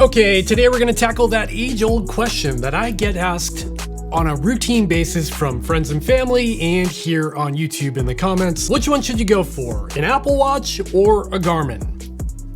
Okay, today we're going to tackle that age-old question that I get asked on a routine basis from friends and family and here on YouTube in the comments. Which one should you go for, an Apple Watch or a Garmin?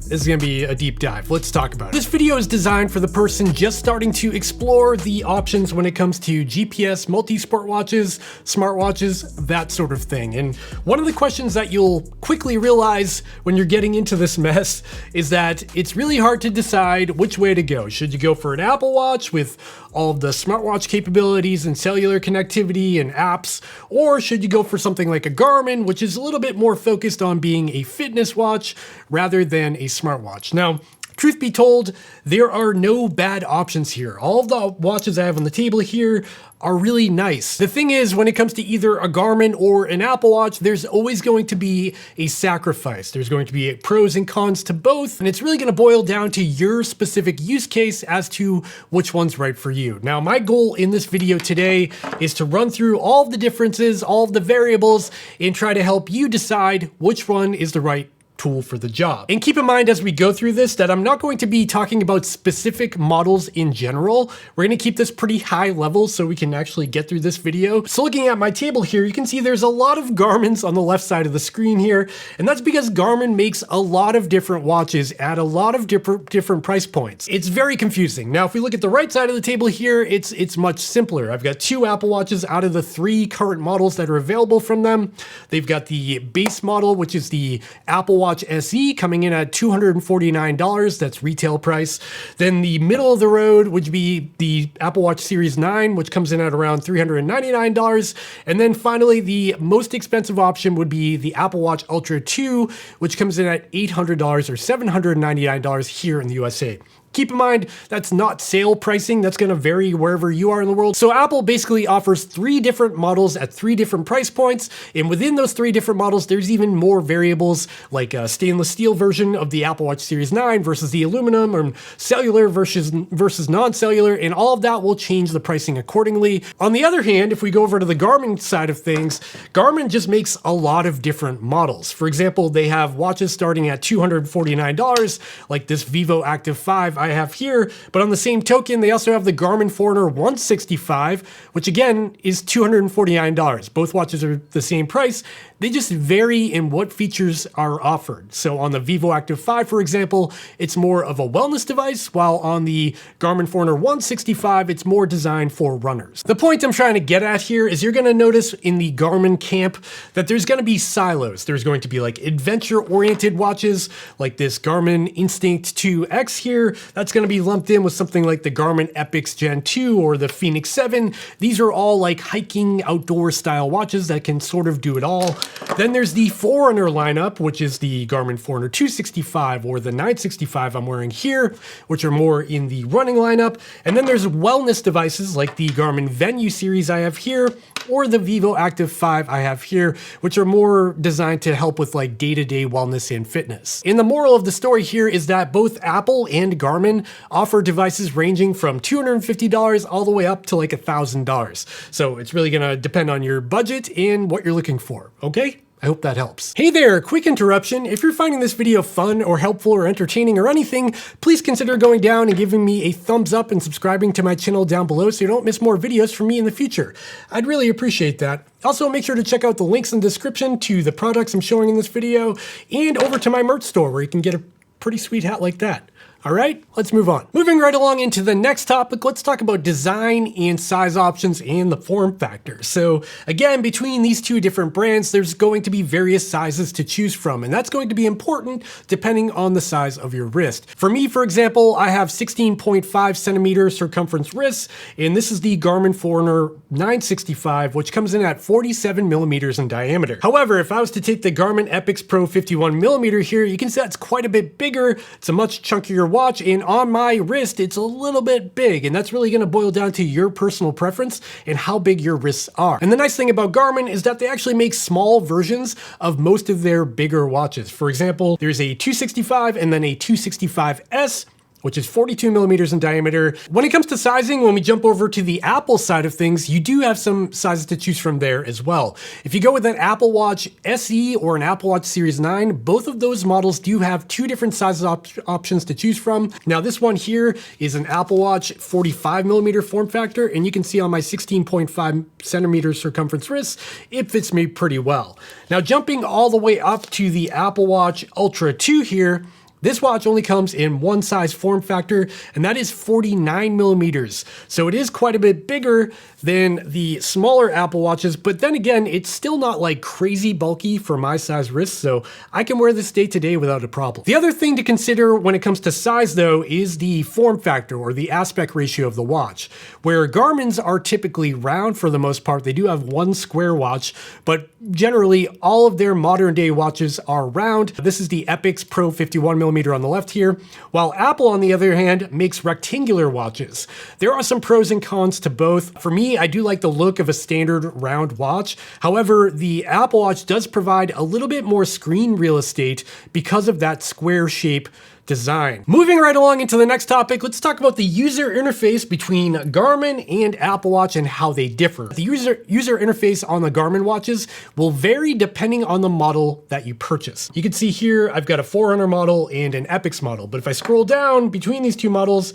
This is going to be a deep dive. Let's talk about it. This video is designed for the person just starting to explore the options when it comes to GPS, multi-sport watches, smartwatches, that sort of thing. And one of the questions that you'll quickly realize when you're getting into this mess is that it's really hard to decide which way to go. Should you go for an Apple Watch with all of the smartwatch capabilities and cellular connectivity and apps, or should you go for something like a Garmin, which is a little bit more focused on being a fitness watch rather than a smartwatch? Now, truth be told, there are no bad options here. All of the watches I have on the table here are really nice. The thing is, when it comes to either a Garmin or an Apple Watch, there's always going to be a sacrifice. There's going to be pros and cons to both, and it's really going to boil down to your specific use case as to which one's right for you. Now, my goal in this video today is to run through all of the differences, all of the variables, and try to help you decide which one is the right tool for the job. And keep in mind as we go through this that I'm not going to be talking about specific models in general. We're going to keep this pretty high level so we can actually get through this video. So looking at my table here, you can see there's a lot of Garmins on the left side of the screen here, and that's because Garmin makes a lot of different watches at a lot of different price points. It's very confusing. Now, if we look at the right side of the table here, it's much simpler. I've got two Apple Watches out of the three current models that are available from them. They've got the base model, which is the Apple Watch SE, coming in at $249. That's retail price. Then the middle of the road would be the Apple Watch Series 9, which comes in at around $399. And then finally, the most expensive option would be the Apple Watch Ultra 2, which comes in at $800 or $799 here in the USA. Keep in mind, that's not sale pricing. That's going to vary wherever you are in the world. So Apple basically offers three different models at three different price points. And within those three different models, there's even more variables like a stainless steel version of the Apple Watch Series 9 versus the aluminum, or cellular versus non-cellular. And all of that will change the pricing accordingly. On the other hand, if we go over to the Garmin side of things, Garmin just makes a lot of different models. For example, they have watches starting at $249, like this Vivoactive 5 I have here, but on the same token, they also have the Garmin Forerunner 165, which again is $249. Both watches are the same price. They just vary in what features are offered. So on the Vivoactive 5, for example, it's more of a wellness device, while on the Garmin Forerunner 165, it's more designed for runners. The point I'm trying to get at here is you're going to notice in the Garmin camp that there's going to be silos. There's going to be like adventure-oriented watches, like this Garmin Instinct 2X here. That's going to be lumped in with something like the Garmin Epix Gen 2 or the Fenix 7. These are all like hiking outdoor style watches that can sort of do it all. Then there's the Forerunner lineup, which is the Garmin Forerunner 265 or the 965 I'm wearing here, which are more in the running lineup. And then there's wellness devices like the Garmin Venu series I have here, or the Vivoactive 5 I have here, which are more designed to help with like day-to-day wellness and fitness. And the moral of the story here is that both Apple and Garmin offer devices ranging from $250 all the way up to like $1,000. So it's really gonna depend on your budget and what you're looking for, okay? I hope that helps. Hey there, quick interruption. If you're finding this video fun or helpful or entertaining or anything, please consider going down and giving me a thumbs up and subscribing to my channel down below so you don't miss more videos from me in the future. I'd really appreciate that. Also, make sure to check out the links in the description to the products I'm showing in this video and over to my merch store where you can get a pretty sweet hat like that. All right, let's move on. Moving right along into the next topic, let's talk about design and size options and the form factor. So again, between these two different brands, there's going to be various sizes to choose from, and that's going to be important depending on the size of your wrist. For me, for example, I have 16.5 centimeter circumference wrists, and this is the Garmin Forerunner 965, which comes in at 47 millimeters in diameter. However, if I was to take the Garmin Epix Pro 51 millimeter here, you can see that's quite a bit bigger. It's a much chunkier watch, and on my wrist it's a little bit big, and that's really going to boil down to your personal preference and how big your wrists are. And the nice thing about Garmin is that they actually make small versions of most of their bigger watches. For example, there's a 265 and then a 265S. which is 42 millimeters in diameter. When it comes to sizing, when we jump over to the Apple side of things, you do have some sizes to choose from there as well. If you go with an Apple Watch SE or an Apple Watch Series 9, both of those models do have two different sizes options to choose from. Now this one here is an Apple Watch 45 millimeter form factor, and you can see on my 16.5 centimeter circumference wrist, it fits me pretty well. Now jumping all the way up to the Apple Watch Ultra 2 here, this watch only comes in one size form factor, and that is 49 millimeters. So it is quite a bit bigger than the smaller Apple Watches, but then again, it's still not like crazy bulky for my size wrist, so I can wear this day to day without a problem. The other thing to consider when it comes to size though is the form factor or the aspect ratio of the watch. Where Garmin's are typically round for the most part, they do have one square watch, but generally all of their modern day watches are round. This is the Epix Pro 51 millimeter on the left here, while Apple on the other hand makes rectangular watches. There are some pros and cons to both. For me, I do like the look of a standard round watch. However, the Apple Watch does provide a little bit more screen real estate because of that square shape design. Moving right along into the next topic, let's talk about the user interface between Garmin and Apple Watch and how they differ. The user interface on the Garmin watches will vary depending on the model that you purchase. You can see here, I've got a Forerunner model and an Epix model, but if I scroll down between these two models,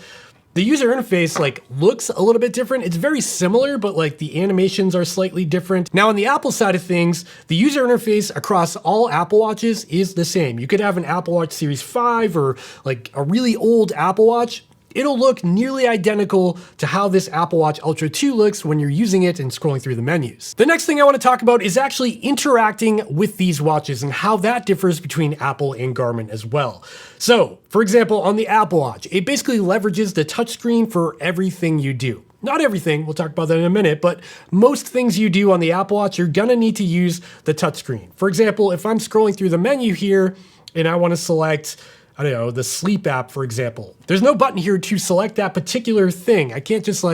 the user interface looks a little bit different. It's very similar, but the animations are slightly different. Now on the Apple side of things, the user interface across all Apple Watches is the same. You could have an Apple Watch Series 5 or a really old Apple Watch. It'll look nearly identical to how this Apple Watch Ultra 2 looks when you're using it and scrolling through the menus. The next thing I want to talk about is actually interacting with these watches and how that differs between Apple and Garmin as well. So, for example, on the Apple Watch, it basically leverages the touchscreen for everything you do. Not everything, we'll talk about that in a minute, but most things you do on the Apple Watch, you're gonna need to use the touchscreen. For example, if I'm scrolling through the menu here and I want to select, I don't know, the sleep app, for example. There's no button here to select that particular thing. I can't just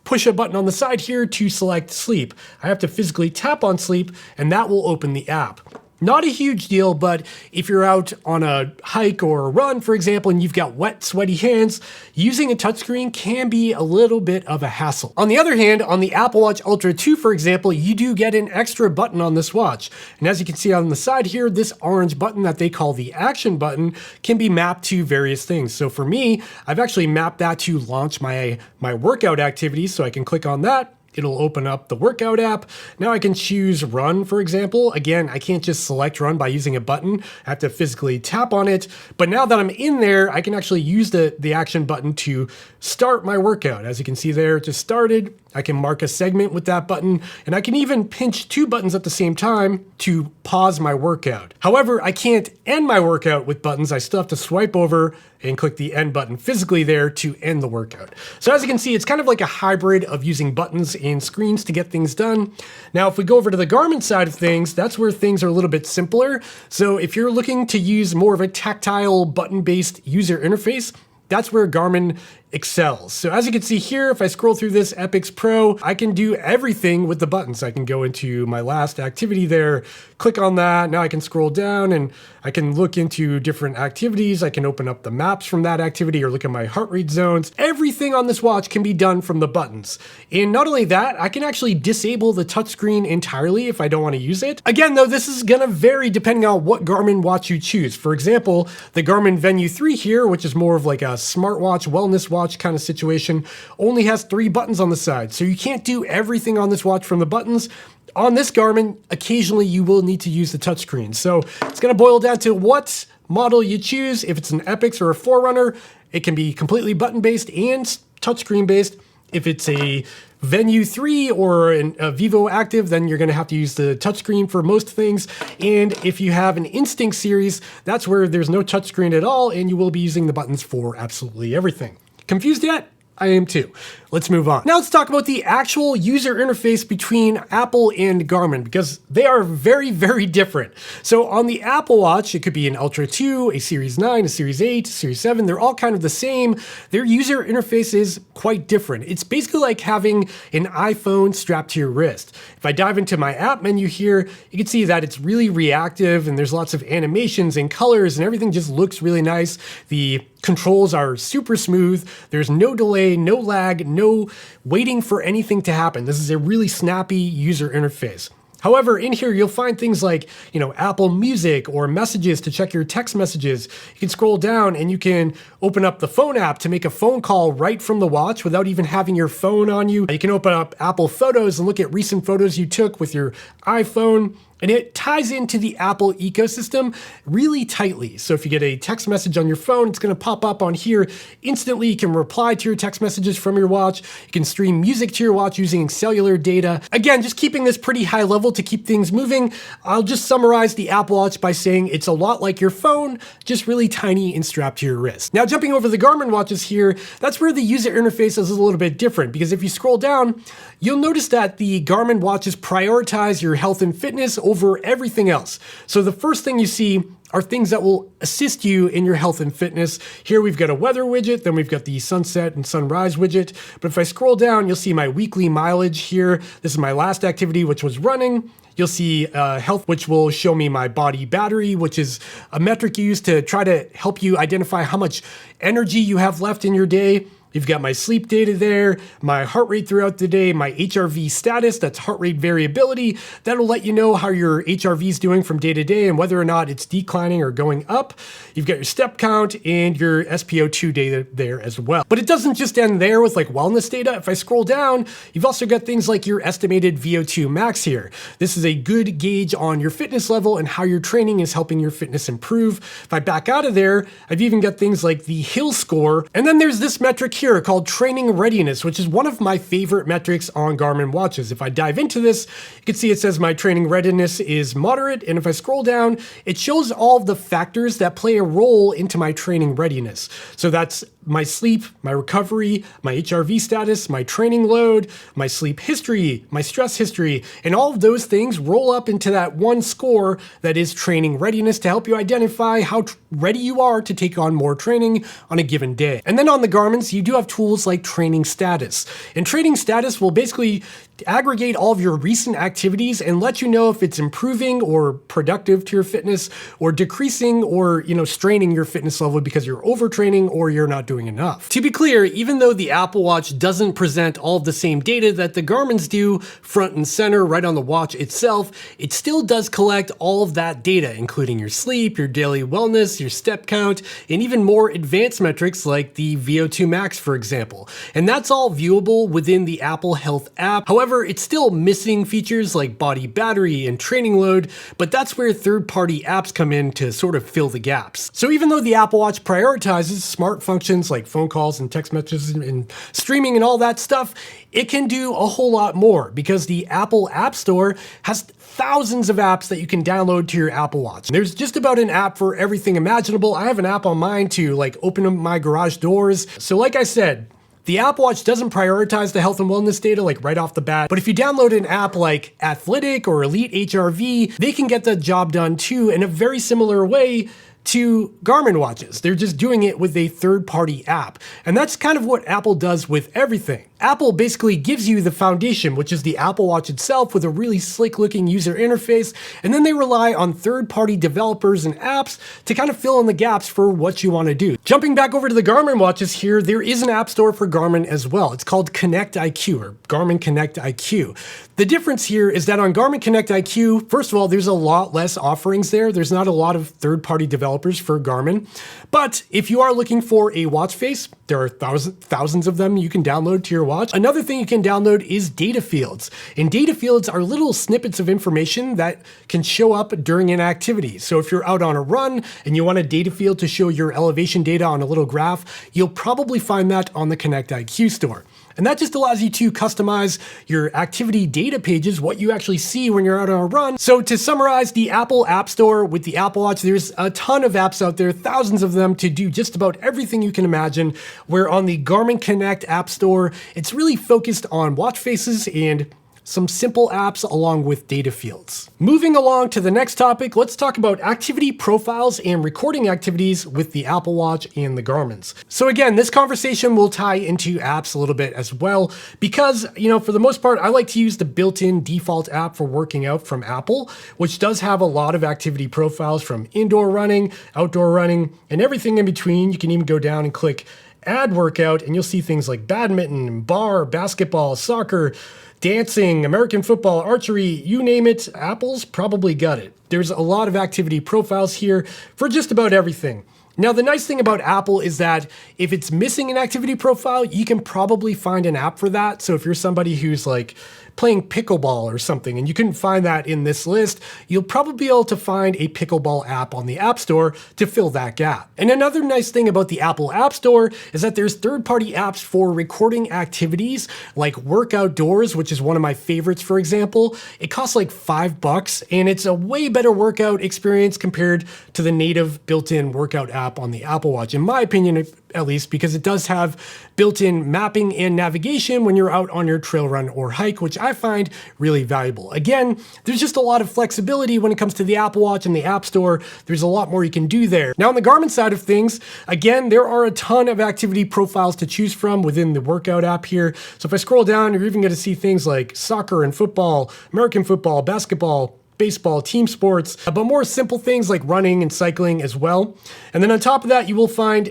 push a button on the side here to select sleep. I have to physically tap on sleep and that will open the app. Not a huge deal, but if you're out on a hike or a run, for example, and you've got wet, sweaty hands, using a touchscreen can be a little bit of a hassle. On the other hand, on the Apple Watch Ultra 2, for example, you do get an extra button on this watch. And as you can see on the side here, this orange button that they call the action button can be mapped to various things. So for me, I've actually mapped that to launch my workout activities, so I can click on that. It'll open up the workout app. Now I can choose run, for example. Again, I can't just select run by using a button. I have to physically tap on it. But now that I'm in there, I can actually use the action button to start my workout. As you can see there, it just started. I can mark a segment with that button, and I can even pinch two buttons at the same time to pause my workout. However, I can't end my workout with buttons. I still have to swipe over and click the end button physically there to end the workout. So as you can see, it's kind of like a hybrid of using buttons and screens to get things done. Now, if we go over to the Garmin side of things, that's where things are a little bit simpler. So if you're looking to use more of a tactile button-based user interface, that's where Garmin excels. So as you can see here, if I scroll through this Epix Pro, I can do everything with the buttons. I can go into my last activity there, click on that. Now I can scroll down and I can look into different activities. I can open up the maps from that activity or look at my heart rate zones. Everything on this watch can be done from the buttons. And not only that, I can actually disable the touchscreen entirely if I don't want to use it. Again, though, this is gonna vary depending on what Garmin watch you choose. For example, the Garmin Venu 3 here, which is more of like a smartwatch, wellness watch kind of situation, only has 3 buttons on the side. So you can't do everything on this watch from the buttons. On this Garmin, occasionally you will need to use the touchscreen. So it's gonna boil down to what model you choose. If it's an Epix or a Forerunner, it can be completely button-based and touchscreen-based. If it's a Venu 3 or a Vivoactive, then you're gonna have to use the touchscreen for most things. And if you have an Instinct series, that's where there's no touchscreen at all and you will be using the buttons for absolutely everything. Confused yet? I am too. Let's move on. Now let's talk about the actual user interface between Apple and Garmin because they are very, very different. So on the Apple Watch, it could be an Ultra 2, a Series 9, a Series 8, a Series 7. They're all kind of the same. Their user interface is quite different. It's basically like having an iPhone strapped to your wrist. If I dive into my app menu here, you can see that it's really reactive and there's lots of animations and colors and everything just looks really nice. The controls are super smooth. There's no delay, no lag, no waiting for anything to happen. This is a really snappy user interface. However, in here, you'll find things like, Apple Music or messages to check your text messages. You can scroll down and you can open up the phone app to make a phone call right from the watch without even having your phone on you. You can open up Apple Photos and look at recent photos you took with your iPhone. And it ties into the Apple ecosystem really tightly. So if you get a text message on your phone, it's going to pop up on here instantly. You can reply to your text messages from your watch. You can stream music to your watch using cellular data. Again, just keeping this pretty high level to keep things moving. I'll just summarize the Apple Watch by saying it's a lot like your phone, just really tiny and strapped to your wrist. Now, jumping over the Garmin watches here, that's where the user interface is a little bit different, because if you scroll down, you'll notice that the Garmin watches prioritize your health and fitness over everything else. So the first thing you see are things that will assist you in your health and fitness. Here we've got a weather widget, then we've got the sunset and sunrise widget. But if I scroll down, you'll see my weekly mileage here. This is my last activity, which was running. You'll see health, which will show me my body battery, which is a metric used to try to help you identify how much energy you have left in your day. You've got my sleep data there, my heart rate throughout the day, my HRV status, that's heart rate variability. That'll let you know how your HRV is doing from day to day and whether or not it's declining or going up. You've got your step count and your SpO2 data there as well. But it doesn't just end there with like wellness data. If I scroll down, you've also got things like your estimated VO2 max here. This is a good gauge on your fitness level and how your training is helping your fitness improve. If I back out of there, I've even got things like the Hill score. And then there's this metric here called training readiness, which is one of my favorite metrics on Garmin watches. If I dive into this, you can see it says my training readiness is moderate. And if I scroll down, it shows all of the factors that play a role into my training readiness. So that's my sleep, my recovery, my HRV status, my training load, my sleep history, my stress history, and all of those things roll up into that one score that is training readiness to help you identify how ready you are to take on more training on a given day. And then on the Garmin's, you do have tools like training status. And training status will basically aggregate all of your recent activities and let you know if it's improving or productive to your fitness or decreasing or, straining your fitness level because you're overtraining or you're not doing enough. To be clear, even though the Apple Watch doesn't present all of the same data that the Garmin's do front and center right on the watch itself, it still does collect all of that data, including your sleep, your daily wellness, your step count, and even more advanced metrics like the VO2 max, for example. And that's all viewable within the Apple Health app. However, it's still missing features like body battery and training load, but that's where third-party apps come in to sort of fill the gaps. So even though the Apple Watch prioritizes smart functions like phone calls and text messages and streaming and all that stuff, it can do a whole lot more because the Apple App Store has thousands of apps that you can download to your Apple Watch. There's just about an app for everything imaginable. I have an app on mine to open up my garage doors. So like I said, the Apple Watch doesn't prioritize the health and wellness data right off the bat, but if you download an app like Athletic or Elite HRV, they can get the job done too in a very similar way to Garmin watches. They're just doing it with a third-party app. And that's kind of what Apple does with everything. Apple basically gives you the foundation, which is the Apple Watch itself with a really slick-looking user interface, and then they rely on third-party developers and apps to kind of fill in the gaps for what you want to do. Jumping back over to the Garmin watches here, there is an app store for Garmin as well. It's called Connect IQ, or Garmin Connect IQ. The difference here is that on Garmin Connect IQ, first of all, there's a lot less offerings there. There's not a lot of third-party developers for Garmin. But if you are looking for a watch face, there are thousands of them you can download to your watch. Another thing you can download is data fields. And data fields are little snippets of information that can show up during an activity. So if you're out on a run and you want a data field to show your elevation data on a little graph, you'll probably find that on the Connect IQ store. And that just allows you to customize your activity data pages, what you actually see when you're out on a run. So to summarize the Apple App Store with the Apple Watch, there's a ton of apps out there, thousands of them to do just about everything you can imagine. Where on the Garmin Connect App Store, it's really focused on watch faces and some simple apps along with data fields. Moving along to the next topic, let's talk about activity profiles and recording activities with the Apple Watch and the Garmin's. So again, this conversation will tie into apps a little bit as well, because, for the most part, I like to use the built-in default app for working out from Apple, which does have a lot of activity profiles from indoor running, outdoor running, and everything in between. You can even go down and click add workout, and you'll see things like badminton, bar, basketball, soccer, dancing, American football, archery, you name it, Apple's probably got it. There's a lot of activity profiles here for just about everything. Now, the nice thing about Apple is that if it's missing an activity profile, you can probably find an app for that. So if you're somebody who's like playing pickleball or something and you couldn't find that in this list, you'll probably be able to find a pickleball app on the App Store to fill that gap. And another nice thing about the Apple App Store is that there's third-party apps for recording activities like Work Outdoors, which is one of my favorites, for example. It costs like $5 and it's a way better workout experience compared to the native built-in workout app on the Apple Watch, in my opinion, at least, because it does have built-in mapping and navigation when you're out on your trail run or hike, which I find really valuable. Again, there's just a lot of flexibility when it comes to the Apple Watch and the App Store. There's a lot more you can do there. Now, on the Garmin side of things, again, there are a ton of activity profiles to choose from within the workout app here. So if I scroll down, you're even going to see things like soccer and football, American football, basketball, baseball, team sports, but more simple things like running and cycling as well. And then on top of that, you will find,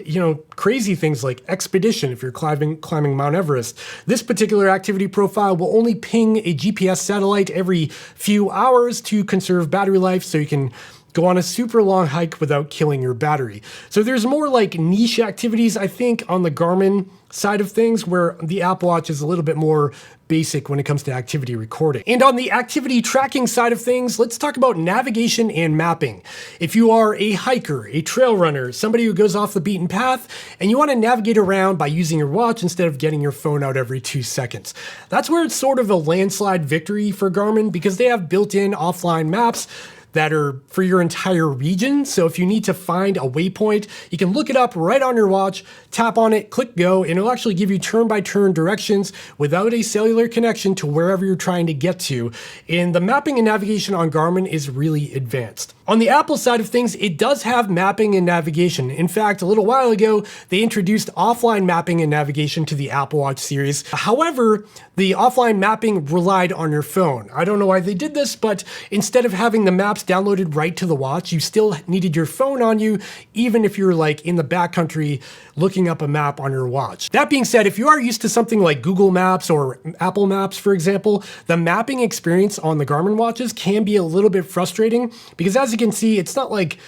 crazy things like expedition if you're climbing Mount Everest. This particular activity profile will only ping a GPS satellite every few hours to conserve battery life, so you can go on a super long hike without killing your battery. So there's more like niche activities, I think, on the Garmin side of things, where the Apple Watch is a little bit more basic when it comes to activity recording. And on the activity tracking side of things, let's talk about navigation and mapping. If you are a hiker, a trail runner, somebody who goes off the beaten path, and you want to navigate around by using your watch instead of getting your phone out every 2 seconds, that's where it's sort of a landslide victory for Garmin, because they have built-in offline maps that are for your entire region. So if you need to find a waypoint, you can look it up right on your watch, tap on it, click go, and it'll actually give you turn-by-turn directions without a cellular connection to wherever you're trying to get to. And the mapping and navigation on Garmin is really advanced. On the Apple side of things, it does have mapping and navigation. In fact, a little while ago, they introduced offline mapping and navigation to the Apple Watch series. However, the offline mapping relied on your phone. I don't know why they did this, but instead of having the maps downloaded right to the watch, you still needed your phone on you, even if you're like in the backcountry looking up a map on your watch. That being said, if you are used to something like Google Maps or Apple Maps, for example, the mapping experience on the Garmin watches can be a little bit frustrating, because as you can see, it's not like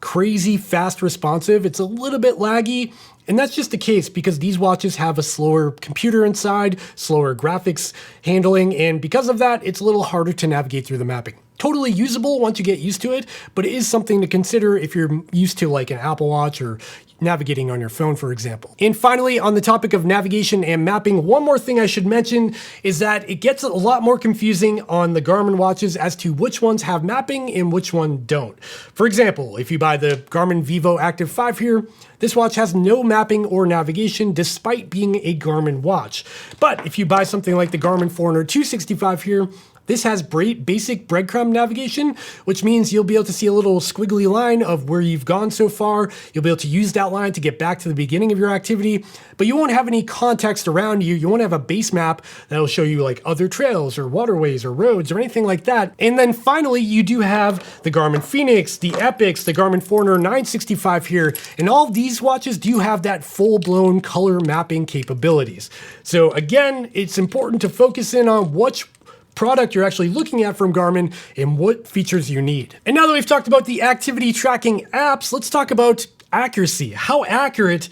crazy fast responsive. It's a little bit laggy. And that's just the case because these watches have a slower computer inside, slower graphics handling, and because of that, it's a little harder to navigate through the mapping. Totally usable once you get used to it, but it is something to consider if you're used to like an Apple Watch or navigating on your phone, for example. And finally, on the topic of navigation and mapping, one more thing I should mention is that it gets a lot more confusing on the Garmin watches as to which ones have mapping and which one don't. For example, if you buy the Garmin Vivoactive 5 here, this watch has no mapping or navigation despite being a Garmin watch. But if you buy something like the Garmin Forerunner 265 here, this has basic breadcrumb navigation, which means you'll be able to see a little squiggly line of where you've gone so far. You'll be able to use that line to get back to the beginning of your activity, but you won't have any context around you. You won't have a base map that'll show you like other trails or waterways or roads or anything like that. And then finally, you do have the Garmin Fenix, the Epix, the Garmin Forerunner 965 here, and all of these watches do have that full-blown color mapping capabilities. So again, it's important to focus in on which product you're actually looking at from Garmin and what features you need. And now that we've talked about the activity tracking apps, let's talk about accuracy. How accurate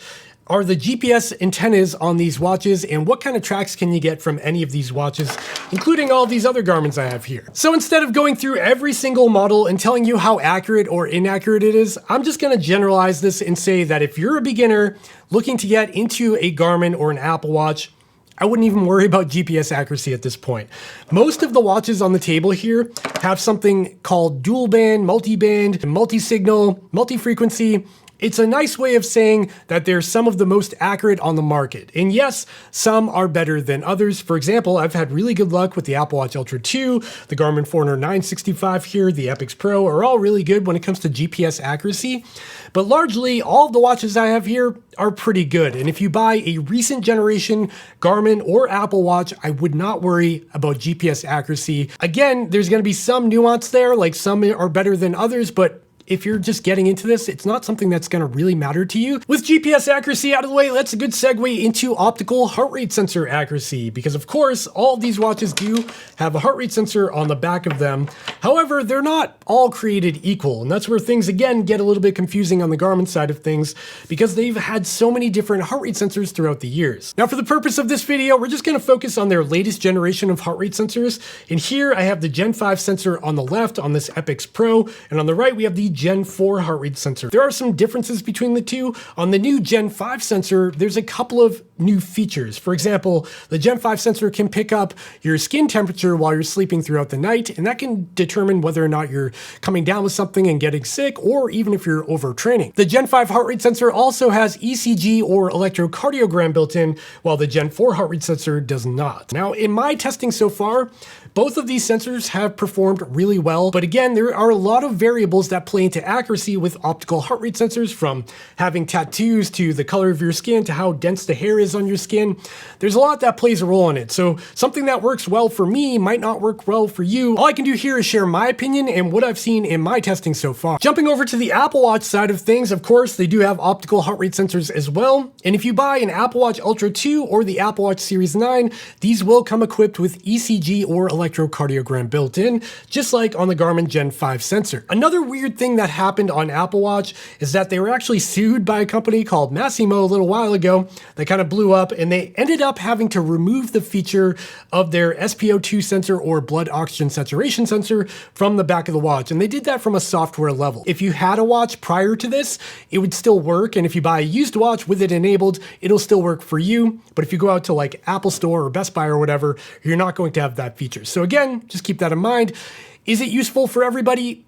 are the GPS antennas on these watches, and what kind of tracks can you get from any of these watches, including all these other Garmin's I have here. So instead of going through every single model and telling you how accurate or inaccurate it is, I'm just gonna generalize this and say that if you're a beginner looking to get into a Garmin or an Apple Watch, I wouldn't even worry about GPS accuracy at this point. Most of the watches on the table here have something called dual band, multi-band, multi-signal, multi-frequency, It's a nice way of saying that they're some of the most accurate on the market. And yes, some are better than others. For example, I've had really good luck with the Apple Watch Ultra 2, the Garmin Forerunner 965 here, the Epix Pro are all really good when it comes to GPS accuracy. But largely, all of the watches I have here are pretty good. And if you buy a recent generation Garmin or Apple Watch, I would not worry about GPS accuracy. Again, there's going to be some nuance there, like some are better than others, but if you're just getting into this, it's not something that's going to really matter to you. With GPS accuracy out of the way, that's a good segue into optical heart rate sensor accuracy, because of course, all of these watches do have a heart rate sensor on the back of them. However, they're not all created equal, and that's where things again get a little bit confusing on the Garmin side of things, because they've had so many different heart rate sensors throughout the years. Now, for the purpose of this video, we're just going to focus on their latest generation of heart rate sensors, and here I have the Gen 5 sensor on the left on this Epix Pro, and on the right we have the Gen 4 heart rate sensor. There are some differences between the two. On the new Gen 5 sensor, there's a couple of new features. For example, the Gen 5 sensor can pick up your skin temperature while you're sleeping throughout the night, and that can determine whether or not you're coming down with something and getting sick, or even if you're overtraining. The Gen 5 heart rate sensor also has ECG or electrocardiogram built in, while the Gen 4 heart rate sensor does not. Now, in my testing so far, both of these sensors have performed really well, but again, there are a lot of variables that play into accuracy with optical heart rate sensors, from having tattoos to the color of your skin to how dense the hair is on your skin. There's a lot that plays a role in it, so something that works well for me might not work well for you. All I can do here is share my opinion and what I've seen in my testing so far. Jumping over to the Apple Watch side of things, of course, they do have optical heart rate sensors as well, and if you buy an Apple Watch Ultra 2 or the Apple Watch Series 9, these will come equipped with ECG or electrocardiogram built in, just like on the Garmin Gen 5 sensor. Another weird thing that happened on Apple Watch is that they were actually sued by a company called Massimo a little while ago that kind of blew up, and they ended up having to remove the feature of their SpO2 sensor or blood oxygen saturation sensor from the back of the watch, and they did that from a software level. If you had a watch prior to this, it would still work, and if you buy a used watch with it enabled, it'll still work for you, but if you go out to like Apple Store or Best Buy or whatever, you're not going to have that feature. So again, just keep that in mind. Is it useful for everybody?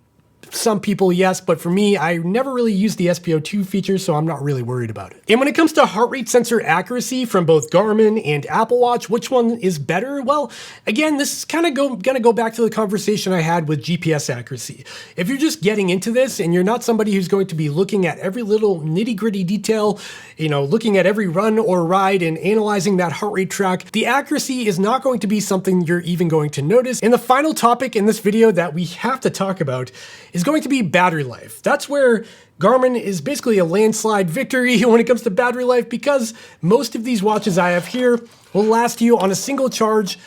Some people, yes, but for me, I never really used the SpO2 feature, so I'm not really worried about it. And when it comes to heart rate sensor accuracy from both Garmin and Apple Watch, which one is better? Well, again, this is kind of gonna go back to the conversation I had with GPS accuracy. If you're just getting into this and you're not somebody who's going to be looking at every little nitty-gritty detail, looking at every run or ride and analyzing that heart rate track, the accuracy is not going to be something you're even going to notice. And the final topic in this video that we have to talk about is going to be battery life. That's where Garmin is basically a landslide victory when it comes to battery life, because most of these watches I have here will last you on a single charge,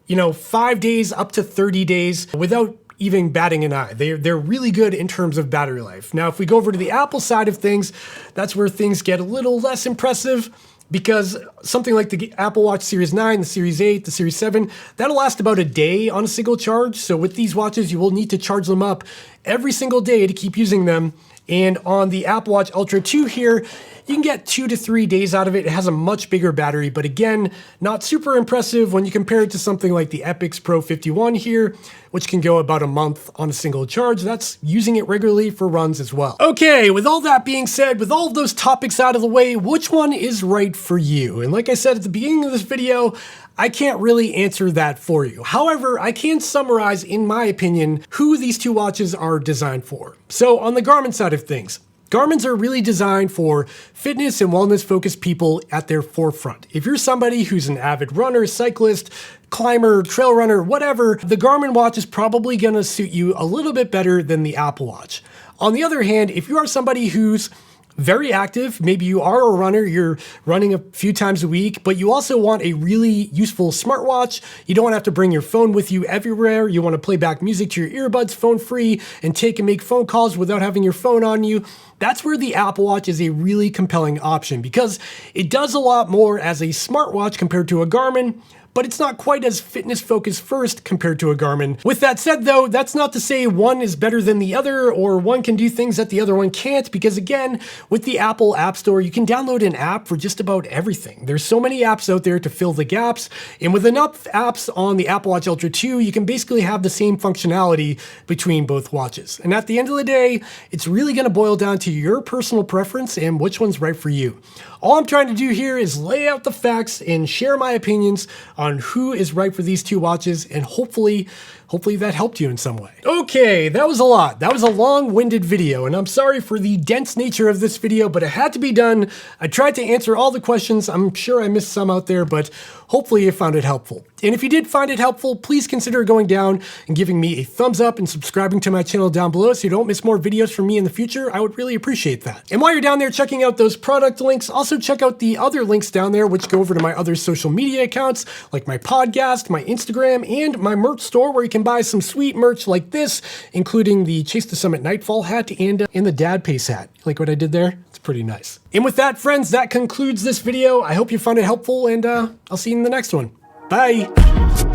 5 days up to 30 days without even batting an eye. They're really good in terms of battery life. Now, if we go over to the Apple side of things, that's where things get a little less impressive, because something like the Apple Watch Series 9, the Series 8, the Series 7, that'll last about a day on a single charge. So with these watches, you will need to charge them up every single day to keep using them. And on the Apple Watch Ultra 2 here, you can get 2 to 3 days out of it. It has a much bigger battery, but again, not super impressive when you compare it to something like the Epix Pro 51 here, which can go about a month on a single charge. That's using it regularly for runs as well. Okay, with all that being said, with all of those topics out of the way, which one is right for you? And like I said at the beginning of this video, I can't really answer that for you. However, I can summarize, in my opinion, who these two watches are designed for. So on the Garmin side of things, Garmin's are really designed for fitness and wellness focused people at their forefront. If you're somebody who's an avid runner, cyclist, climber, trail runner, whatever, the Garmin watch is probably gonna suit you a little bit better than the Apple Watch. On the other hand, if you are somebody who's very active, maybe you are a runner, you're running a few times a week, but you also want a really useful smartwatch. You don't want to have to bring your phone with you everywhere. You want to play back music to your earbuds phone free and take and make phone calls without having your phone on you. That's where the Apple Watch is a really compelling option, because it does a lot more as a smartwatch compared to a Garmin, but it's not quite as fitness focused first compared to a Garmin. With that said though, that's not to say one is better than the other or one can do things that the other one can't, because again, with the Apple App Store, you can download an app for just about everything. There's so many apps out there to fill the gaps, and with enough apps on the Apple Watch Ultra 2, you can basically have the same functionality between both watches. And at the end of the day, it's really gonna boil down to to your personal preference and which one's right for you. All I'm trying to do here is lay out the facts and share my opinions on who is right for these two watches, and hopefully that helped you in some way. Okay, that was a lot. That was a long-winded video, and I'm sorry for the dense nature of this video, but it had to be done. I tried to answer all the questions. I'm sure I missed some out there, but hopefully you found it helpful. And if you did find it helpful, please consider going down and giving me a thumbs up and subscribing to my channel down below so you don't miss more videos from me in the future. I would really appreciate that. And while you're down there checking out those product links, also check out the other links down there, which go over to my other social media accounts, like my podcast, my Instagram, and my merch store, where you can buy some sweet merch like this, including the Chase to Summit Nightfall hat and the Dad Pace hat. Like what I did there? It's pretty nice. And with that, friends, that concludes this video. I hope you found it helpful, and I'll see you in the next one. Bye.